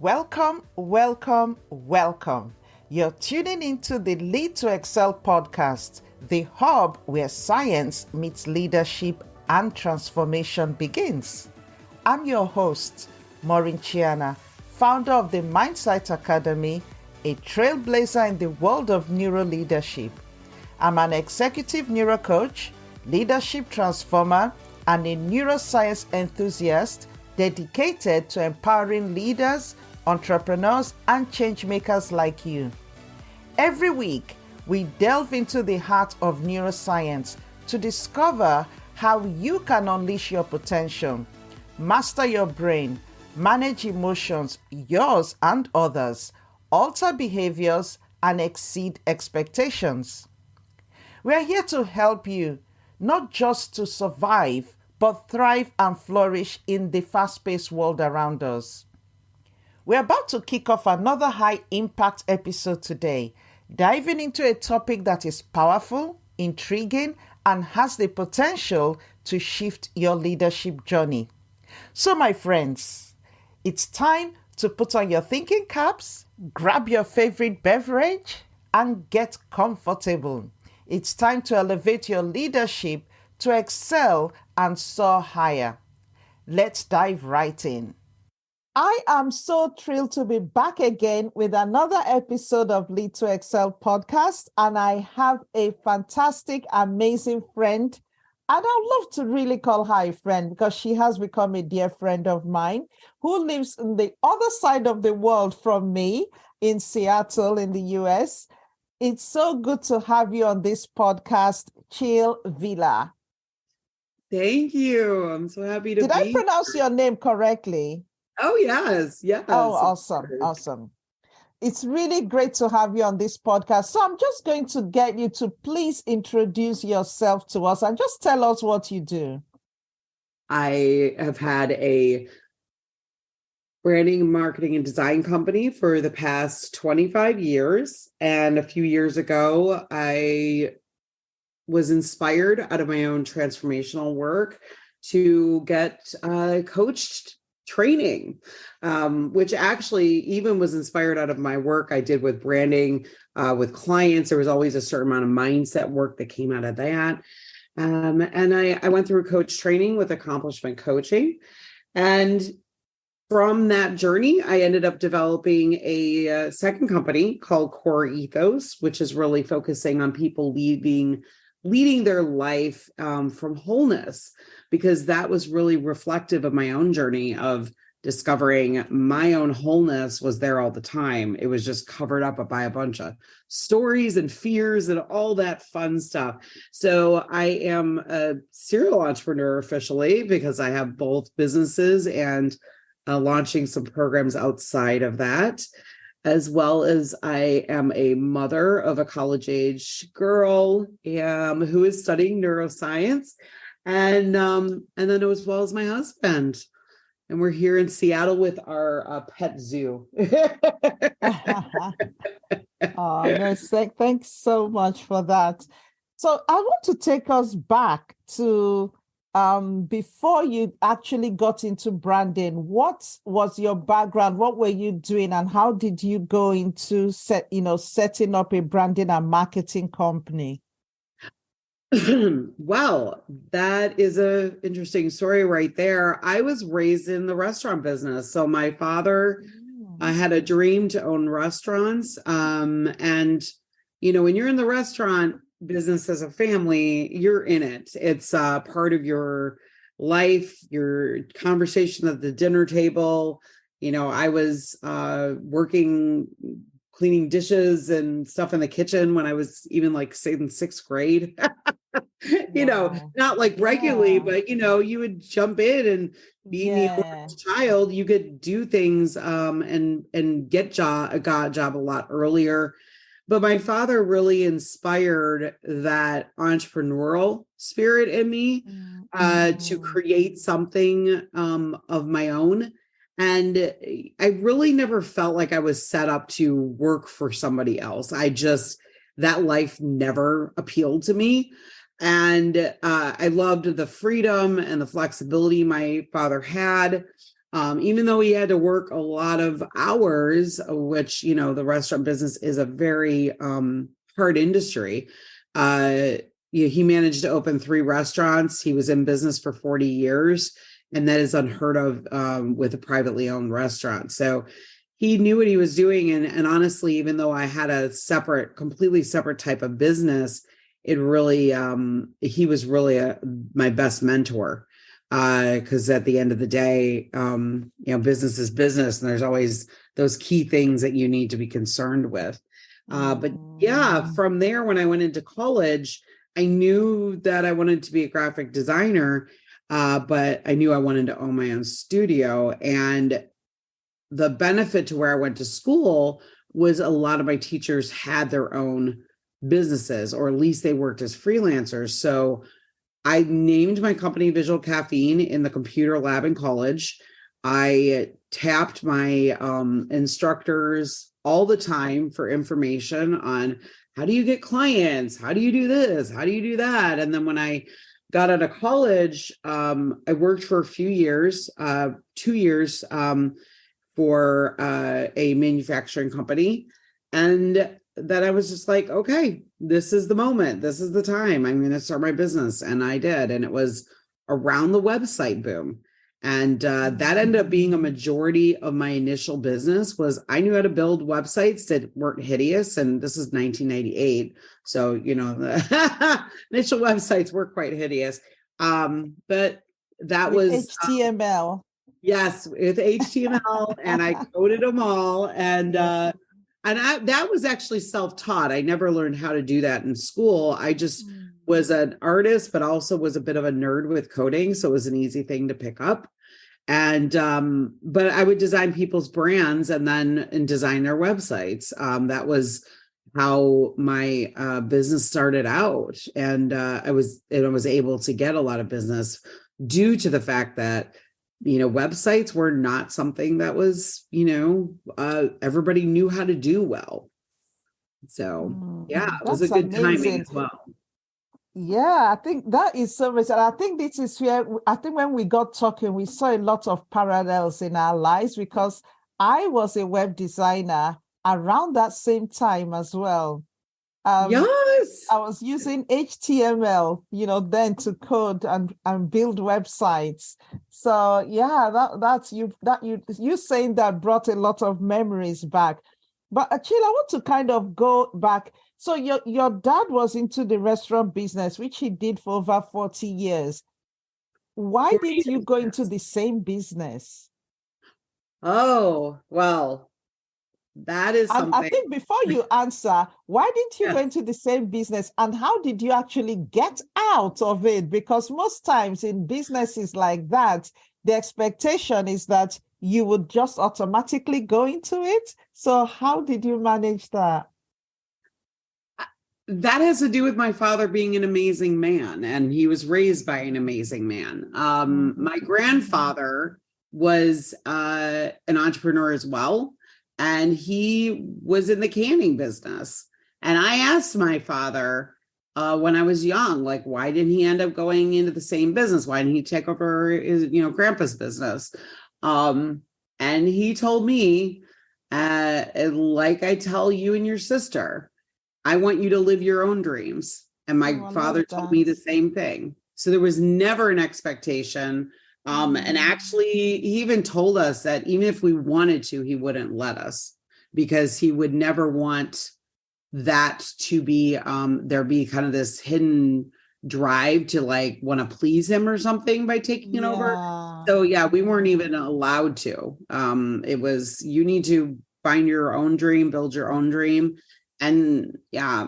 Welcome, welcome, welcome. You're tuning into the Lead to Excel podcast, the hub where science meets leadership and transformation begins. I'm your host, Maureen Chiana, founder of the Mindsight Academy, a trailblazer in the world of neuro leadership. I'm an executive neuro coach, leadership transformer, and a neuroscience enthusiast dedicated to empowering leaders, entrepreneurs, and change makers like you. Every week, we delve into the heart of neuroscience to discover how you can unleash your potential, master your brain, manage emotions, yours and others, alter behaviors, and exceed expectations. We are here to help you, not just to survive, but thrive and flourish in the fast-paced world around us. We're about to kick off another high-impact episode today, diving into a topic that is powerful, intriguing, and has the potential to shift your leadership journey. So, my friends, it's time to put on your thinking caps, grab your favorite beverage, and get comfortable. It's time to elevate your leadership to excel and soar higher. Let's dive right in. I am so thrilled to be back again with another episode of Lead to Excel podcast, and I have a fantastic, amazing friend, and I'd love to really call her a friend because she has become a dear friend of mine who lives in the other side of the world from me in Seattle in the US. It's so good to have you on this podcast, Cheale Villa. Thank you. I'm so happy to be. Did I pronounce your name correctly? Oh, yes. Yes. Oh, awesome. Awesome. It's really great to have you on this podcast. So I'm just going to get you to please introduce yourself to us and just tell us what you do. I have had a branding, marketing, and design company for the past 25 years. And a few years ago, I was inspired out of my own transformational work to get coached training, which actually even was inspired out of my work I did with branding with clients. There was always a certain amount of mindset work that came out of that. And I went through coach training with accomplishment coaching. And from that journey, I ended up developing a second company called Core Ethos, which is really focusing on people leading their life from wholeness, because that was really reflective of my own journey of discovering my own wholeness was there all the time. It was just covered up by a bunch of stories and fears and all that fun stuff. So I am a serial entrepreneur officially because I have both businesses and launching some programs outside of that, as well as I am a mother of a college-age girl who is studying neuroscience, and then as well as my husband. And we're here in Seattle with our pet zoo. Oh, no, thanks so much for that. So I want to take us back to before you actually got into branding. What was your background? What were you doing, and how did you go into setting up a branding and marketing company? Well, that is an interesting story right there. I was raised in the restaurant business. So my father, I had a dream to own restaurants. And, when you're in the restaurant business as a family, you're in it. It's part of your life, your conversation at the dinner table. I was working, cleaning dishes and stuff in the kitchen when I was even say in sixth grade. Not like regularly, but you would jump in and being the oldest child, you could do things and get a job a lot earlier. But my father really inspired that entrepreneurial spirit in me to create something of my own. And I really never felt like I was set up to work for somebody else. That life never appealed to me. And I loved the freedom and the flexibility my father had. Even though he had to work a lot of hours, which, the restaurant business is a very hard industry. He managed to open 3 restaurants. He was in business for 40 years, and that is unheard of with a privately owned restaurant. So he knew what he was doing. And honestly, even though I had a completely separate type of business, it really, he was really my best mentor. Because at the end of the day, business is business, and there's always those key things that you need to be concerned with. But yeah, from there, when I went into college, I knew that I wanted to be a graphic designer, but I knew I wanted to own my own studio. And the benefit to where I went to school was a lot of my teachers had their own businesses, or at least they worked as freelancers. So I named my company Visual Caffeine in the computer lab in college. I tapped my instructors all the time for information on how do you get clients? How do you do this? How do you do that? And then when I got out of college, I worked for a few years, 2 years for a manufacturing company. And then I was just like, okay, this is the moment. This is the time. I'm going to start my business. And I did. And it was around the website boom. And that ended up being a majority of my initial business. Was I knew how to build websites that weren't hideous. And this is 1998. So, the initial websites were quite hideous. But that with was HTML. Yes, with HTML, and I coded them all. And that was actually self-taught. I never learned how to do that in school. I just was an artist, but also was a bit of a nerd with coding. So it was an easy thing to pick up. And, but I would design people's brands and design their websites. That was how my business started out. And I was able to get a lot of business due to the fact that websites were not something that was, everybody knew how to do well. So yeah, it was a good timing as well. Yeah, I think that is so much. And I think this is where, I think when we got talking, we saw a lot of parallels in our lives, because I was a web designer around that same time as well. Yes. I was using HTML, then to code and build websites. So yeah, that's you saying that brought a lot of memories back. But Cheale, I want to kind of go back. So your dad was into the restaurant business, which he did for over 40 years. Why didn't you go into the same business? Oh, well, that is something. I think before you answer, why didn't you go into the same business, and how did you actually get out of it? Because most times in businesses like that, the expectation is that you would just automatically go into it. So how did you manage that? That has to do with my father being an amazing man, and he was raised by an amazing man. My grandfather was an entrepreneur as well, and he was in the canning business. And I asked my father when I was young, like, why didn't he end up going into the same business? Why didn't he take over his, grandpa's business? And he told me, like I tell you and your sister, I want you to live your own dreams. And my father told me the same thing. So there was never an expectation. And actually, he even told us that even if we wanted to, he wouldn't let us, because he would never want that to be, there be kind of this hidden drive to like want to please him or something by taking it over. So yeah, we weren't even allowed to. It was, you need to find your own dream, build your own dream. And yeah,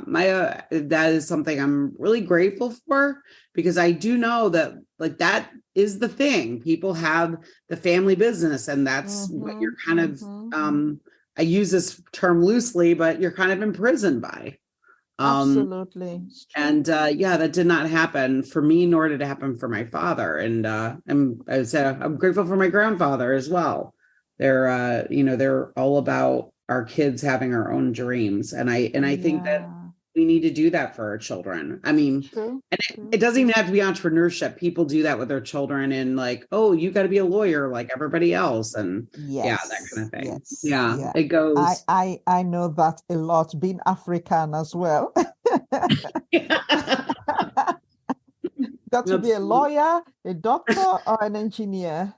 that is something I'm really grateful for, because I do know that like that is the thing. People have the family business, and that's what you're kind of, I use this term loosely, but you're kind of imprisoned by. Absolutely. And yeah, that did not happen for me, nor did it happen for my father. And I'm grateful for my grandfather as well. They're all about our kids having our own dreams. And I think that we need to do that for our children. I mean, True. and True. it doesn't even have to be entrepreneurship. People do that with their children and like, oh, you got to be a lawyer like everybody else. And yeah, that kind Yes. of thing. Yes. Yeah, Yeah. it I goes. I I know that a lot, being African as well. Got to be a Absolutely. lawyer, a doctor, or an engineer.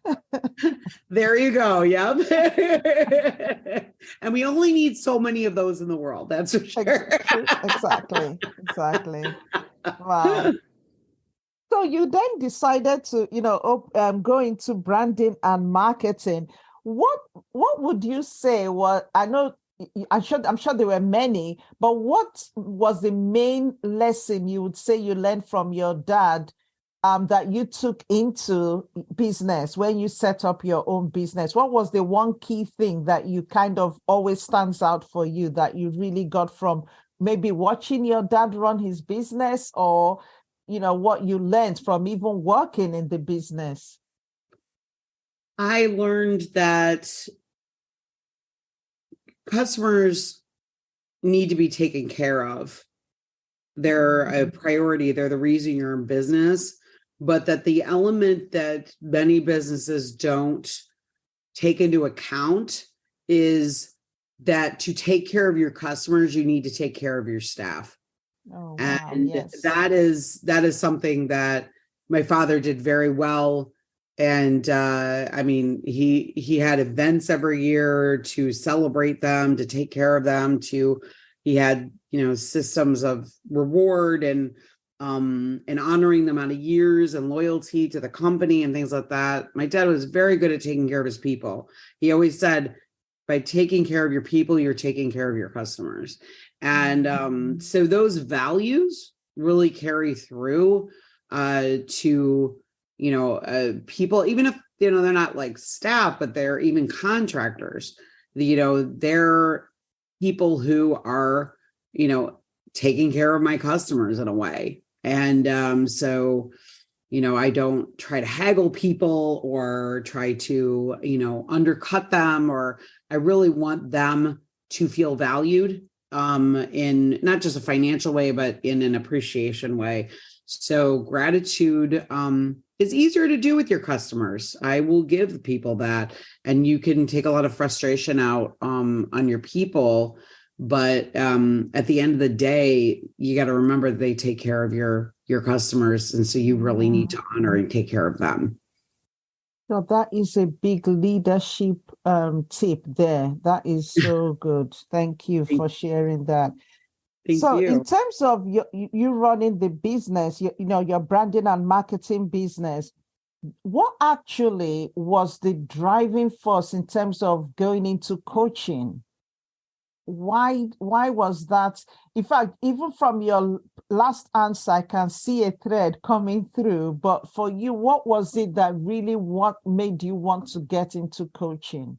There you go. Yep. And we only need so many of those in the world. That's for sure. True. Exactly. Exactly. Wow. So you then decided to, go into branding and marketing. What would you say was, I know I'm sure there were many, but what was the main lesson you would say you learned from your dad, that you took into business when you set up your own business? What was the one key thing that you kind of always stands out for you that you really got from maybe watching your dad run his business, or what you learned from even working in the business? I learned that customers need to be taken care of. They're a priority. They're the reason you're in business, but that the element that many businesses don't take into account is that to take care of your customers, you need to take care of your staff. Oh, wow. And Yes. that is something that my father did very well. And I mean, he had events every year to celebrate them, to take care of them, to he had, systems of reward and honoring them out of years and loyalty to the company and things like that. My dad was very good at taking care of his people. He always said, by taking care of your people, you're taking care of your customers. And so those values really carry through to people, even if they're not like staff, but they're even contractors. They're people who are taking care of my customers in a way. And I don't try to haggle people or try to undercut them, or I really want them to feel valued in not just a financial way, but in an appreciation way. So gratitude is easier to do with your customers. I will give people that, and you can take a lot of frustration out on your people. But at the end of the day, you got to remember they take care of your customers, and so you really need to honor and take care of them. So that is a big leadership tip there. That is so good. Thank you Thank, for sharing that. thank So in you. terms of you running the business, your branding and marketing business, what actually was the driving force in terms of going into coaching? Why was that? In fact, even from your last answer, I can see a thread coming through. But for you, what was it that really what made you want to get into coaching?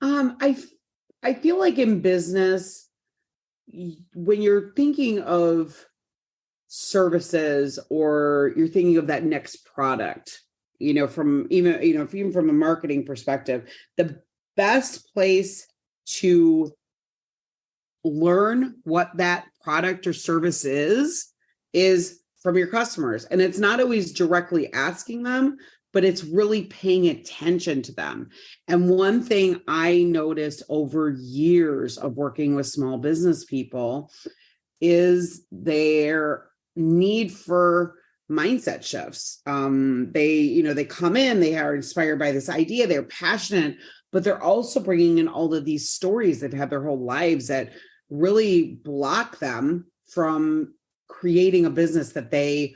I feel like in business, when you're thinking of services or you're thinking of that next product, from even from a marketing perspective, the best place to learn what that product or service is from your customers. And it's not always directly asking them, but it's really paying attention to them. And one thing I noticed over years of working with small business people is their need for mindset shifts. They come in, they are inspired by this idea, they're passionate, but they're also bringing in all of these stories that have their whole lives that really block them from creating a business that they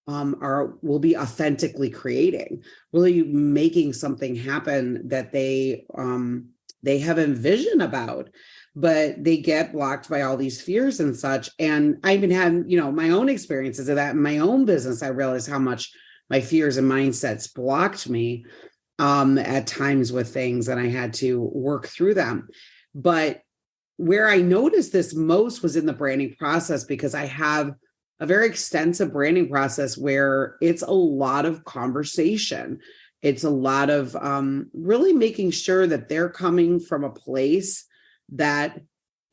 will be authentically creating, really making something happen that they have a vision about, but they get blocked by all these fears and such. And I even had my own experiences of that in my own business. I realized how much my fears and mindsets blocked me at times with things, and I had to work through them. But where I noticed this most was in the branding process, because I have a very extensive branding process where it's a lot of conversation. It's a lot of really making sure that they're coming from a place that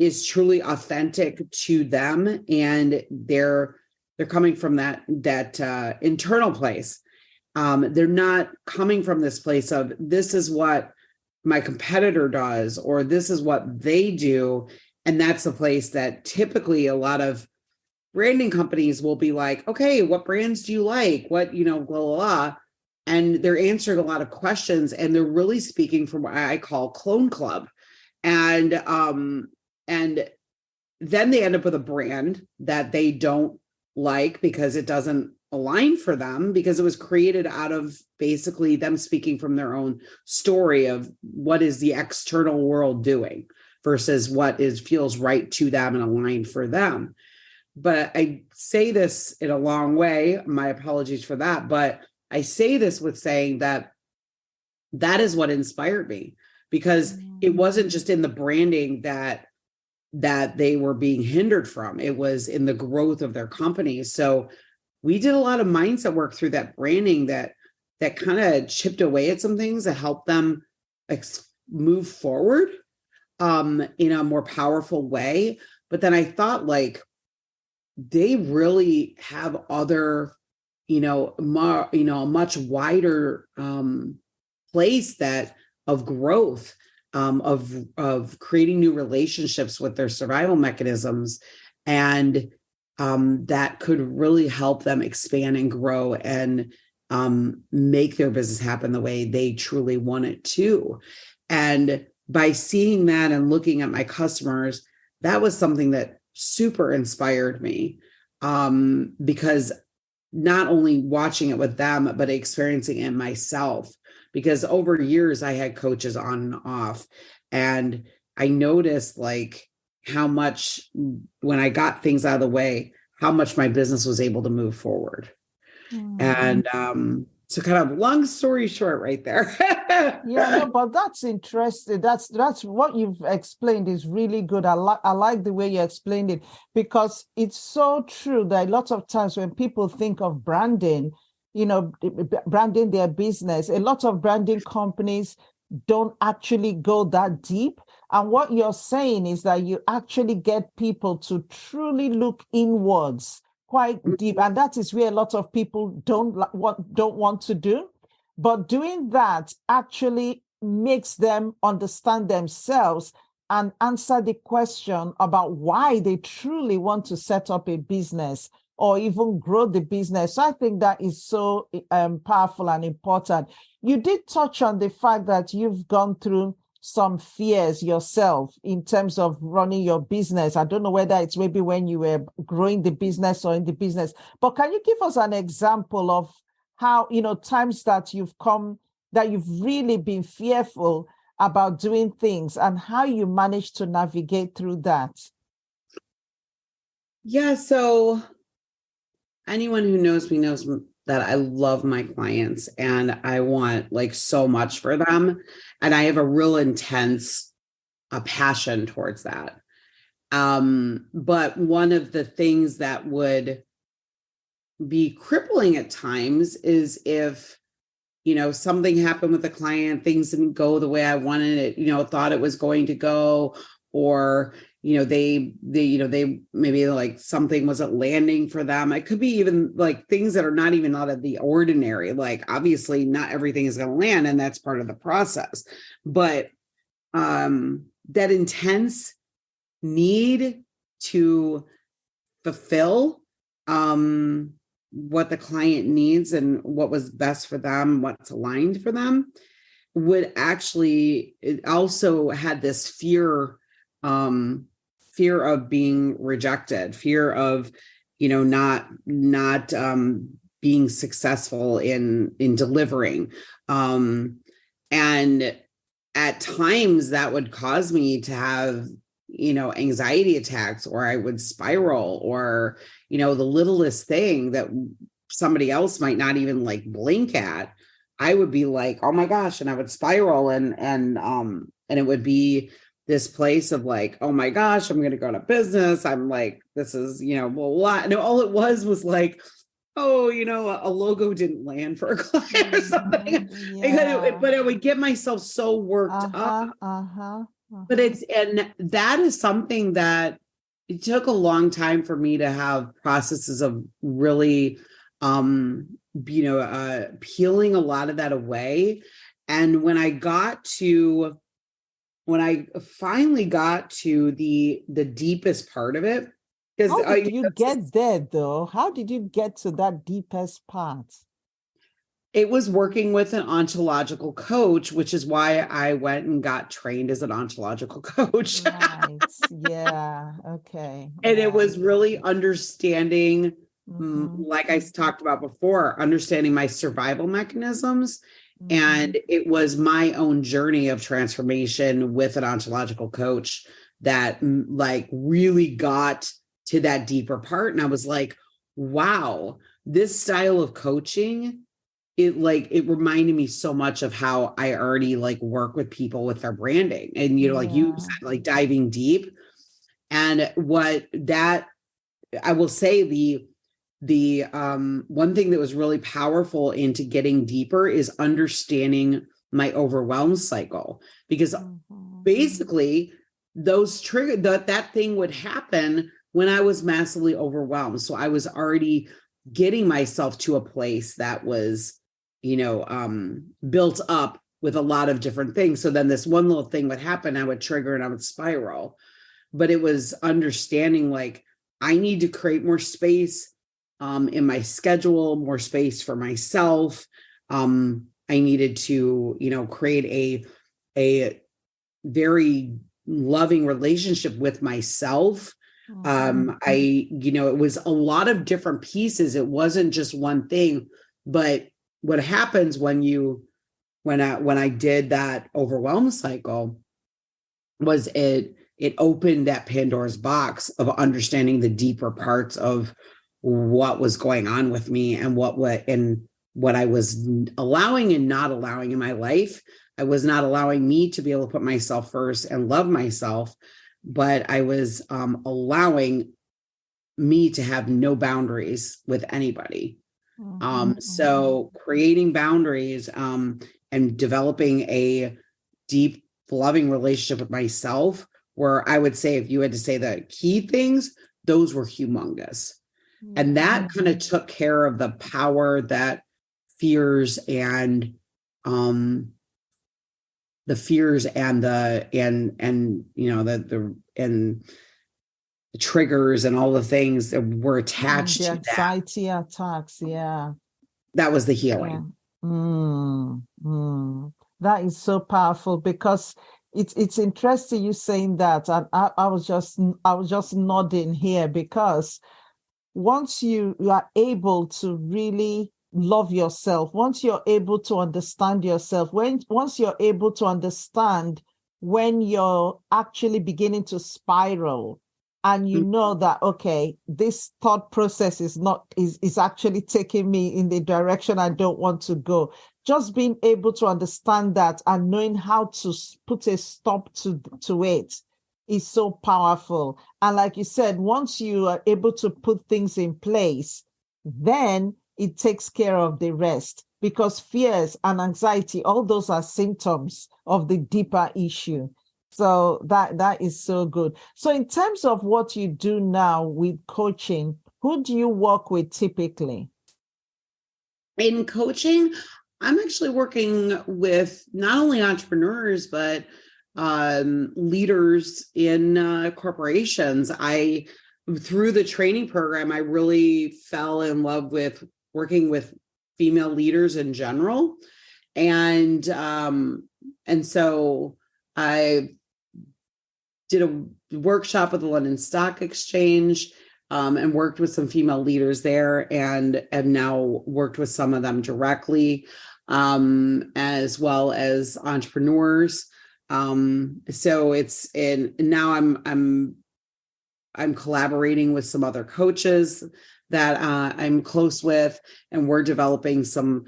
is truly authentic to them, and they're coming from that internal place. They're not coming from this place of, this is what my competitor does, or this is what they do. And that's the place that typically a lot of branding companies will be like, okay, what brands do you like? What, blah, blah, blah. And they're answering a lot of questions, and they're really speaking from what I call clone club. And then they end up with a brand that they don't like because it doesn't align for them, because it was created out of basically them speaking from their own story of what is the external world doing versus what feels right to them and aligned for them. But I say this in a long way, my apologies for that, but I say this with saying that is what inspired me, because it wasn't just in the branding that they were being hindered from. It was in the growth of their company. So we did a lot of mindset work through that branding that kind of chipped away at some things to help them move forward in a more powerful way. But then I thought, like, they really have other, a much wider place of growth, of creating new relationships with their survival mechanisms, and that could really help them expand and grow and make their business happen the way they truly want it to. And by seeing that and looking at my customers, that was something that super inspired me, because not only watching it with them, but experiencing it myself, because over years I had coaches on and off, and I noticed like how much, when I got things out of the way, how much my business was able to move forward. And so kind of long story short right there. Yeah, no, but that's interesting. That's what you've explained is really good. I like the way you explained it, because it's so true that a lot of times when people think of branding, branding their business, a lot of branding companies don't actually go that deep. And what you're saying is that you actually get people to truly look inwards quite deep. And that is where a lot of people don't want to do. But doing that actually makes them understand themselves and answer the question about why they truly want to set up a business or even grow the business. So I think that is so powerful and important. You did touch on the fact that you've gone through some fears yourself in terms of running your business. I don't know whether it's maybe when you were growing the business or in the business, but can you give us an example of how, times that you've really been fearful about doing things and how you managed to navigate through that? Yeah. So anyone who knows me knows that I love my clients and I want like so much for them. And I have a real intense passion towards that. But one of the things that would be crippling at times is if, something happened with the client, things didn't go the way I wanted it, thought it was going to go, or, they maybe like something wasn't landing for them. It could be even like things that are not even out of the ordinary. Like obviously not everything is going to land, and that's part of the process. But that intense need to fulfill what the client needs and what was best for them, what's aligned for them, it also had this fear of being rejected, fear of, not being successful in delivering. And at times that would cause me to have, anxiety attacks, or I would spiral, or, the littlest thing that somebody else might not even like blink at, I would be like, oh my gosh. And I would spiral and it would be this place of like, oh my gosh, I'm going to go to business. I'm like, this is, blah, blah. And all it was like, oh, a logo didn't land for a client or something. Yeah. But I would get myself so worked up. But and that is something that it took a long time for me to have processes of really, peeling a lot of that away. And when I finally got to the deepest part of it, because How did you get there though? How did you get to that deepest part? it was working with an ontological coach, which is why I went and got trained as an ontological coach. Right. Yeah. Okay. And Yeah. it was really understanding, Mm-hmm. like I talked about before, understanding my survival mechanisms. Mm-hmm. And it was my own journey of transformation with an ontological coach that like really got to that deeper part. And I was like, wow, this style of coaching, it reminded me so much of how I already like work with people with their branding. And like you Yeah. said, like diving deep. And what that I will say, the one thing that was really powerful into getting deeper is understanding my overwhelm cycle, because Mm-hmm. basically those trigger that thing would happen when I was massively overwhelmed. So I was already getting myself to a place that was, built up with a lot of different things. So then this one little thing would happen, I would trigger and I would spiral. But it was understanding like I need to create more space in my schedule, more space for myself. I needed to, create a very loving relationship with myself. Mm-hmm. It was a lot of different pieces. It wasn't just one thing. But what happens when I did that overwhelm cycle was it opened that Pandora's box of understanding the deeper parts of what was going on with me and what I was allowing and not allowing in my life. I was not allowing me to be able to put myself first and love myself, but I was allowing me to have no boundaries with anybody. Mm-hmm. So creating boundaries and developing a deep, loving relationship with myself, where I would say, if you had to say the key things, those were humongous. And that kind of took care of the power that fears and the fears and the triggers and all the things that were attached The to that. anxiety attacks. Yeah. That was the Yeah. healing. That is so powerful, because it's interesting you saying that, and I was just nodding here, because once you are able to really love yourself, once you're able to understand yourself, once you're able to understand when you're actually beginning to spiral, and you know that, okay, this thought process is actually taking me in the direction I don't want to go. Just being able to understand that and knowing how to put a stop to it is so powerful. And like you said, once you are able to put things in place, then it takes care of the rest, because fears and anxiety, all those are symptoms of the deeper issue. So that is so good. So in terms of what you do now with coaching, who do you work with typically? In coaching, I'm actually working with not only entrepreneurs, but leaders in corporations. Through the training program, I really fell in love with working with female leaders in general. And so I did a workshop with the London Stock Exchange, and worked with some female leaders there, and have now worked with some of them directly, as well as entrepreneurs. So now I'm collaborating with some other coaches that I'm close with, and we're developing some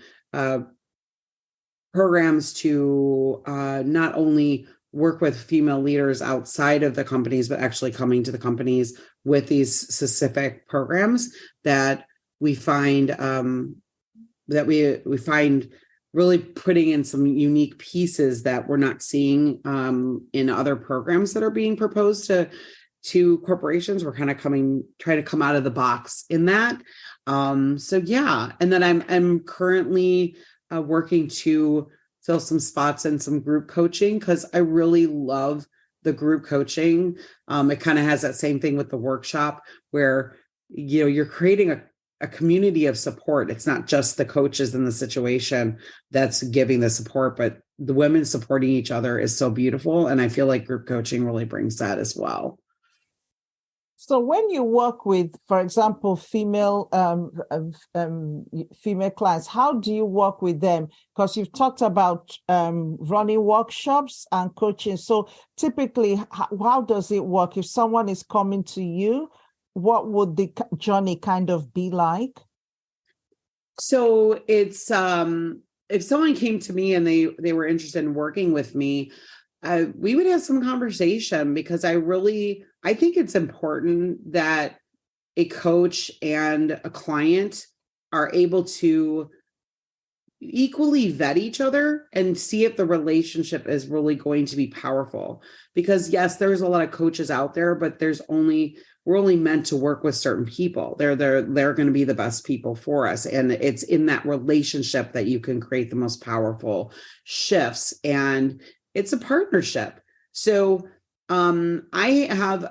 programs to not only work with female leaders outside of the companies, but actually coming to the companies with these specific programs that we find really putting in some unique pieces that we're not seeing in other programs that are being proposed to corporations. We're kind of trying to come out of the box in that. So yeah, and then I'm currently working to fill some spots in some group coaching because I really love the group coaching. It kind of has that same thing with the workshop where you're creating a community of support. It's not just the coaches in the situation that's giving the support, but the women supporting each other is so beautiful. And I feel like group coaching really brings that as well. So when you work with, for example, female clients, how do you work with them? Because you've talked about running workshops and coaching. So typically, how does it work? If someone is coming to you, what would the journey kind of be like? So it's if someone came to me and they were interested in working with me, we would have some conversation because I think it's important that a coach and a client are able to equally vet each other and see if the relationship is really going to be powerful. Because yes, there's a lot of coaches out there, but we're only meant to work with certain people. They're going to be the best people for us. And it's in that relationship that you can create the most powerful shifts. And it's a partnership. So I have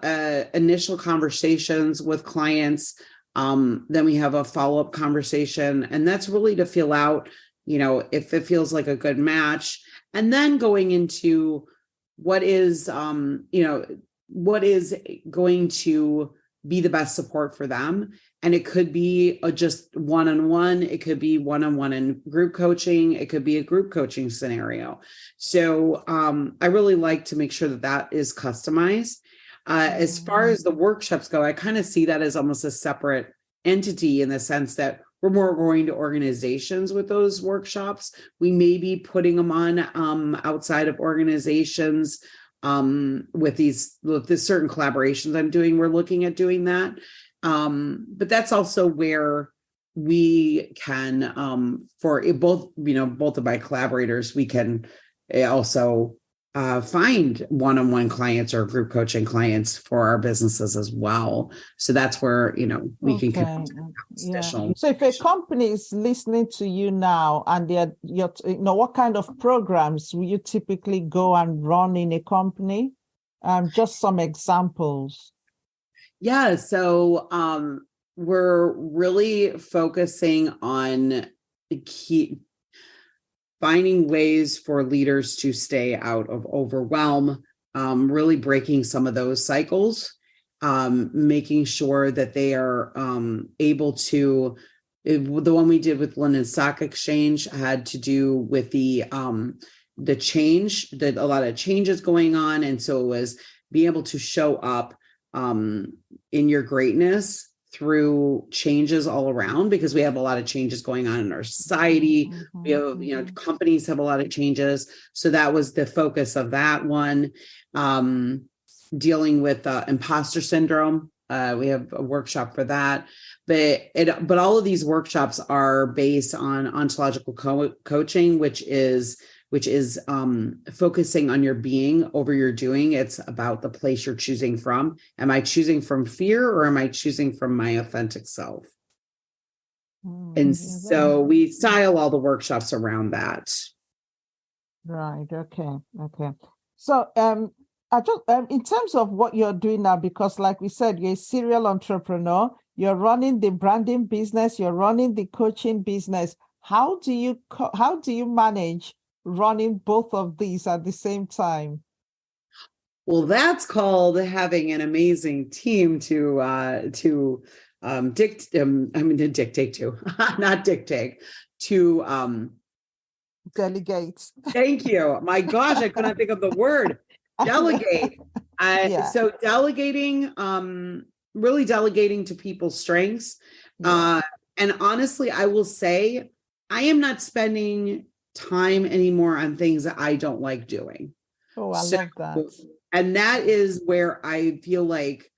initial conversations with clients. Then we have a follow-up conversation, and that's really to feel out, if it feels like a good match. And then going into what is going to be the best support for them. And it could be just one-on-one. It could be one-on-one in group coaching. It could be a group coaching scenario. So I really like to make sure that is customized. As far as the workshops go, I kind of see that as almost a separate entity in the sense that we're more going to organizations with those workshops. We may be putting them on outside of organizations with the certain collaborations I'm doing. We're looking at doing that. But that's also where we can, for both of my collaborators, we can also find one-on-one clients or group coaching clients for our businesses as well. So that's where, we can connect. Yeah. So if a company is listening to you now and what kind of programs will you typically go and run in a company? Just some examples. Yeah. So we're really focusing on finding ways for leaders to stay out of overwhelm, really breaking some of those cycles, making sure that they are able to. The one we did with London Stock Exchange had to do with the change, that a lot of changes going on, and so it was be able to show up in your greatness through changes all around, because we have a lot of changes going on in our society. We have, companies have a lot of changes. So that was the focus of that one. Dealing with imposter syndrome. We have a workshop for that. But all of these workshops are based on ontological coaching, which is focusing on your being over your doing. It's about the place you're choosing from. Am I choosing from fear, or am I choosing from my authentic self? And so we style all the workshops around that. Right. Okay. So I just in terms of what you're doing now, because like we said, you're a serial entrepreneur, you're running the branding business, you're running the coaching business. How do you manage running both of these at the same time? Well, that's called having an amazing team to dictate to, not dictate to delegate. Thank you. My gosh, I couldn't think of the word. Delegate. So delegating, really delegating to people's strengths. And honestly, I will say I am not spending time anymore on things that I don't like doing. Oh, I love that. And that is where I feel like,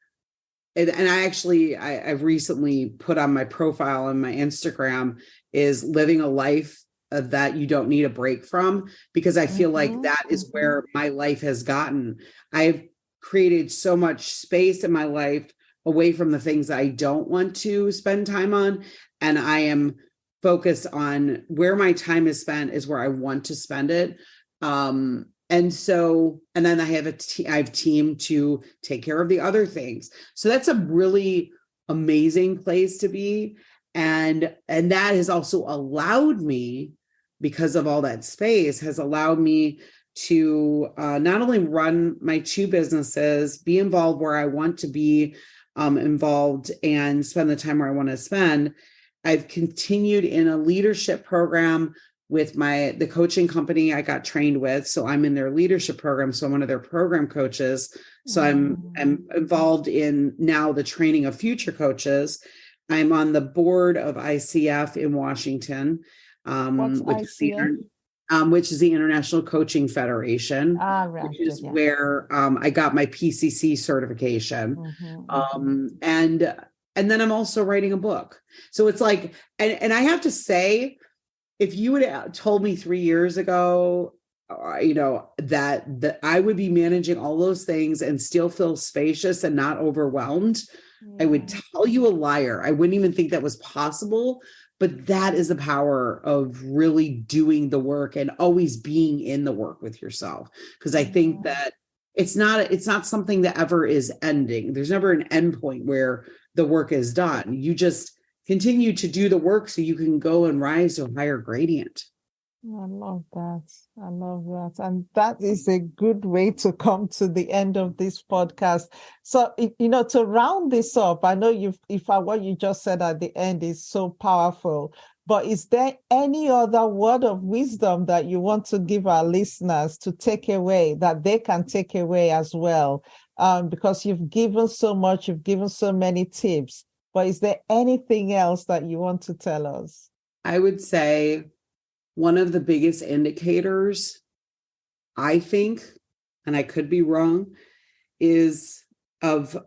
and I've recently put on my profile on my Instagram, is living a life that you don't need a break from, because I feel like that is where my life has gotten. I've created so much space in my life away from the things that I don't want to spend time on. And I am focused on where my time is spent is where I want to spend it. And then I have I have team to take care of the other things. So that's a really amazing place to be. And that has also allowed me, because of all that space, has allowed me to not only run my 2 businesses, be involved where I want to be involved, and spend the time where I want to spend. I've continued in a leadership program with the coaching company I got trained with. So I'm in their leadership program. So I'm one of their program coaches. So I'm involved in now the training of future coaches. I'm on the board of ICF in Washington. What's ICF? Which is the International Coaching Federation, right, which is where I got my PCC certification. And then I'm also writing a book. So it's like, and I have to say, if you would have told me 3 years ago, that I would be managing all those things and still feel spacious and not overwhelmed, I would tell you a liar. I wouldn't even think that was possible. But that is the power of really doing the work and always being in the work with yourself. Because I think that it's not something that ever is ending. There's never an end point where the work is done. You just continue to do the work so you can go and rise to a higher gradient. I love that. I love that. And that is a good way to come to the end of this podcast. So, to round this up, I know what you just said at the end is so powerful, but is there any other word of wisdom that you want to give our listeners to take away, that they can take away as well? Because you've given so much, you've given so many tips, but is there anything else that you want to tell us? I would say, one of the biggest indicators, I think, and I could be wrong, is that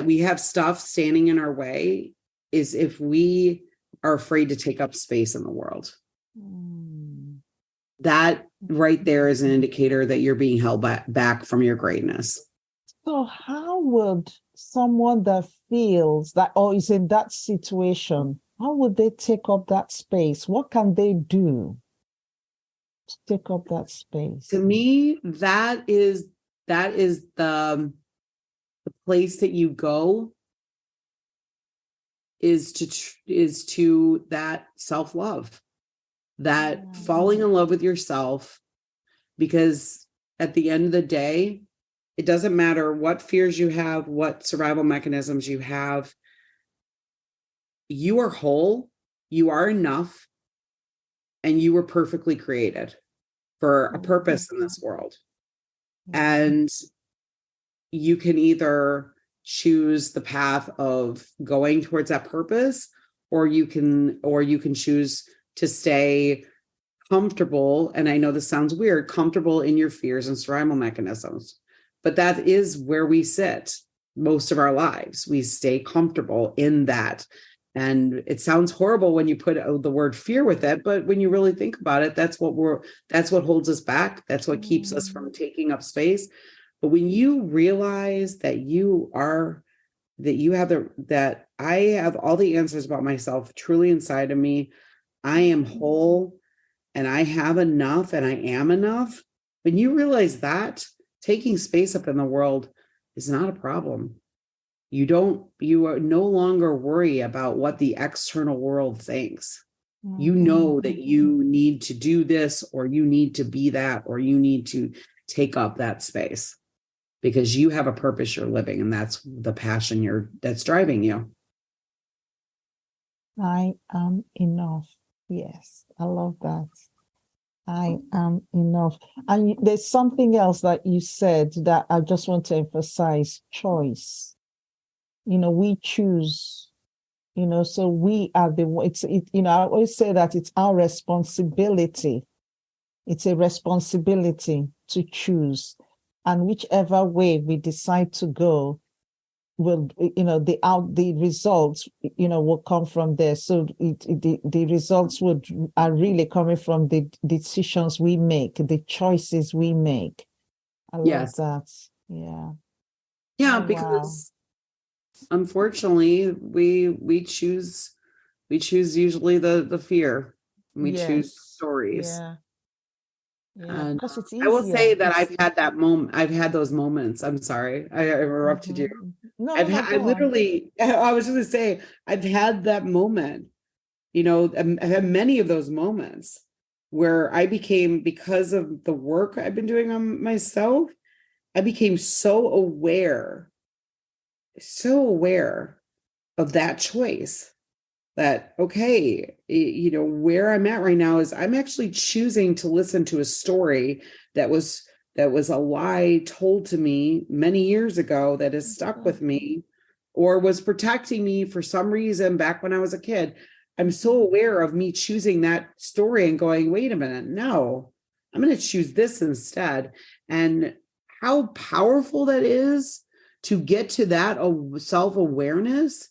we have stuff standing in our way, is if we are afraid to take up space in the world. That right there is an indicator that you're being held back from your greatness. So how would someone that feels that or is in that situation, how would they take up that space? What can they do to take up that space? To me, that is the place that you go is to that self-love, that falling in love with yourself, because at the end of the day, it doesn't matter what fears you have, what survival mechanisms you have. You are whole, you are enough, and you were perfectly created for a purpose in this world. And you can either choose the path of going towards that purpose, or you can choose to stay comfortable. And I know this sounds weird, comfortable in your fears and survival mechanisms, but that is where we sit most of our lives. We stay comfortable in that. And it sounds horrible when you put the word fear with it, but when you really think about it, that's what holds us back. That's what keeps us from taking up space. But when you realize that that I have all the answers about myself truly inside of me, I am whole and I have enough and I am enough. When you realize that, taking space up in the world is not a problem. You are no longer worry about what the external world thinks. You know that you need to do this, or you need to be that, or you need to take up that space because you have a purpose you're living, and that's the passion that's driving you. I am enough. Yes, I love that. I am enough. And there's something else that you said that I just want to emphasize: choice. We choose, so we are I always say that it's our responsibility. It's a responsibility to choose. And whichever way we decide to go, will, the results, will come from there. So the results are really coming from the decisions we make, the choices we make. I love Yes. that. Yeah. Yeah, Oh, wow. because unfortunately we choose usually the fear. We choose Yes. stories. Yeah. Yeah. And Because it's I will say easier. that I've had that moment. I've had those moments. I'm sorry, I interrupted you. No, I go on. literally, I was just gonna say, I've had that moment, I've had many of those moments where I became, because of the work I've been doing on myself, I became so aware of that choice that, okay, where I'm at right now is I'm actually choosing to listen to a story that was a lie told to me many years ago that has stuck with me or was protecting me for some reason back when I was a kid. I'm so aware of me choosing that story and going, wait a minute, no, I'm going to choose this instead. And how powerful that is to get to that self-awareness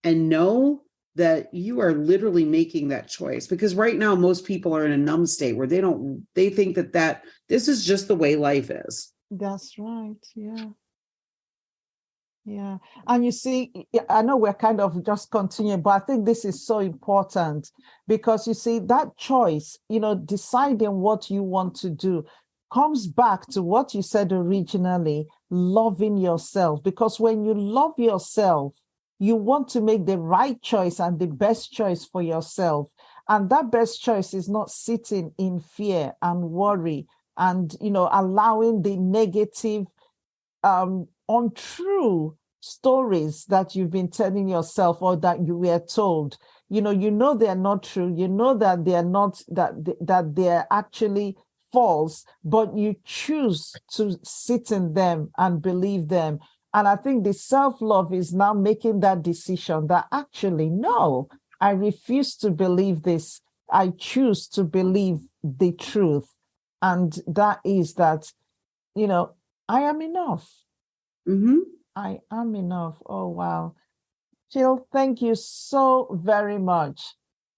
and know that you are literally making that choice. Because right now most people are in a numb state where they think that this is just the way life is. That's right. Yeah. Yeah. And you see, I know we're kind of just continuing, but I think this is so important because you see, that choice, deciding what you want to do comes back to what you said originally, loving yourself. Because when you love yourself, you want to make the right choice and the best choice for yourself. And that best choice is not sitting in fear and worry and, allowing the negative untrue stories that you've been telling yourself or that you were told. They're not true. That they're not, that they're actually false, but you choose to sit in them and believe them. And I think the self-love is now making that decision that actually, no, I refuse to believe this. I choose to believe the truth. And that is that, I am enough. Mm-hmm. I am enough. Oh, wow. Jill, thank you so very much.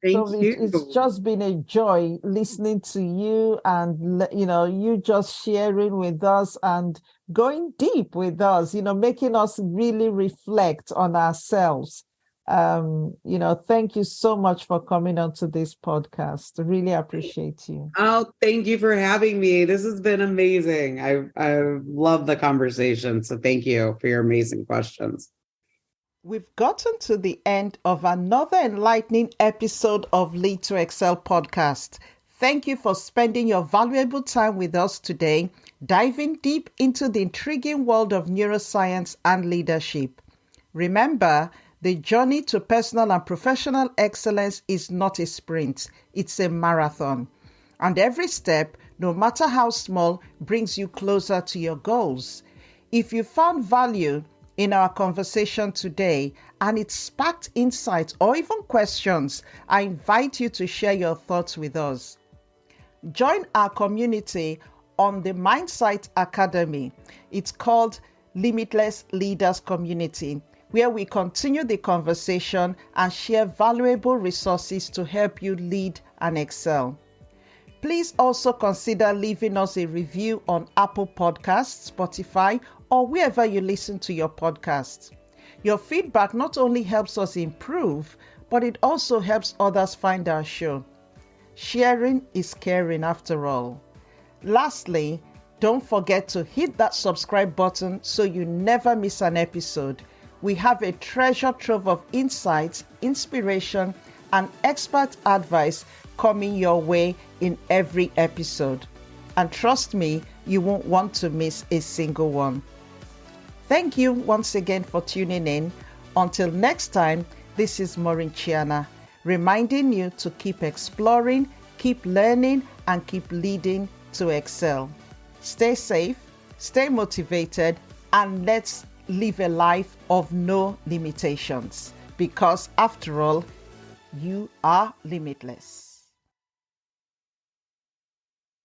Thank It's you. just been a joy listening to you and, you just sharing with us and going deep with us, making us really reflect on ourselves. Thank you so much for coming onto this podcast. Really appreciate you. Oh, thank you for having me. This has been amazing. I love the conversation. So thank you for your amazing questions. We've gotten to the end of another enlightening episode of Lead to Excel podcast. Thank you for spending your valuable time with us today, diving deep into the intriguing world of neuroscience and leadership. Remember, the journey to personal and professional excellence is not a sprint, it's a marathon. And every step, no matter how small, brings you closer to your goals. If you found value in our conversation today and it sparked insights or even questions, I invite you to share your thoughts with us. Join our community on the Mindsight Academy. It's called Limitless Leaders Community, where we continue the conversation and share valuable resources to help you lead and excel. Please also consider leaving us a review on Apple Podcasts, Spotify, or wherever you listen to your podcasts. Your feedback not only helps us improve, but it also helps others find our show. Sharing is caring after all. Lastly, don't forget to hit that subscribe button so you never miss an episode. We have a treasure trove of insights, inspiration, and expert advice coming your way in every episode. And trust me, you won't want to miss a single one. Thank you once again for tuning in. Until next time, this is Maureen Chiana, reminding you to keep exploring, keep learning, and keep leading to excel. Stay safe, stay motivated, and let's live a life of no limitations. Because after all, you are limitless.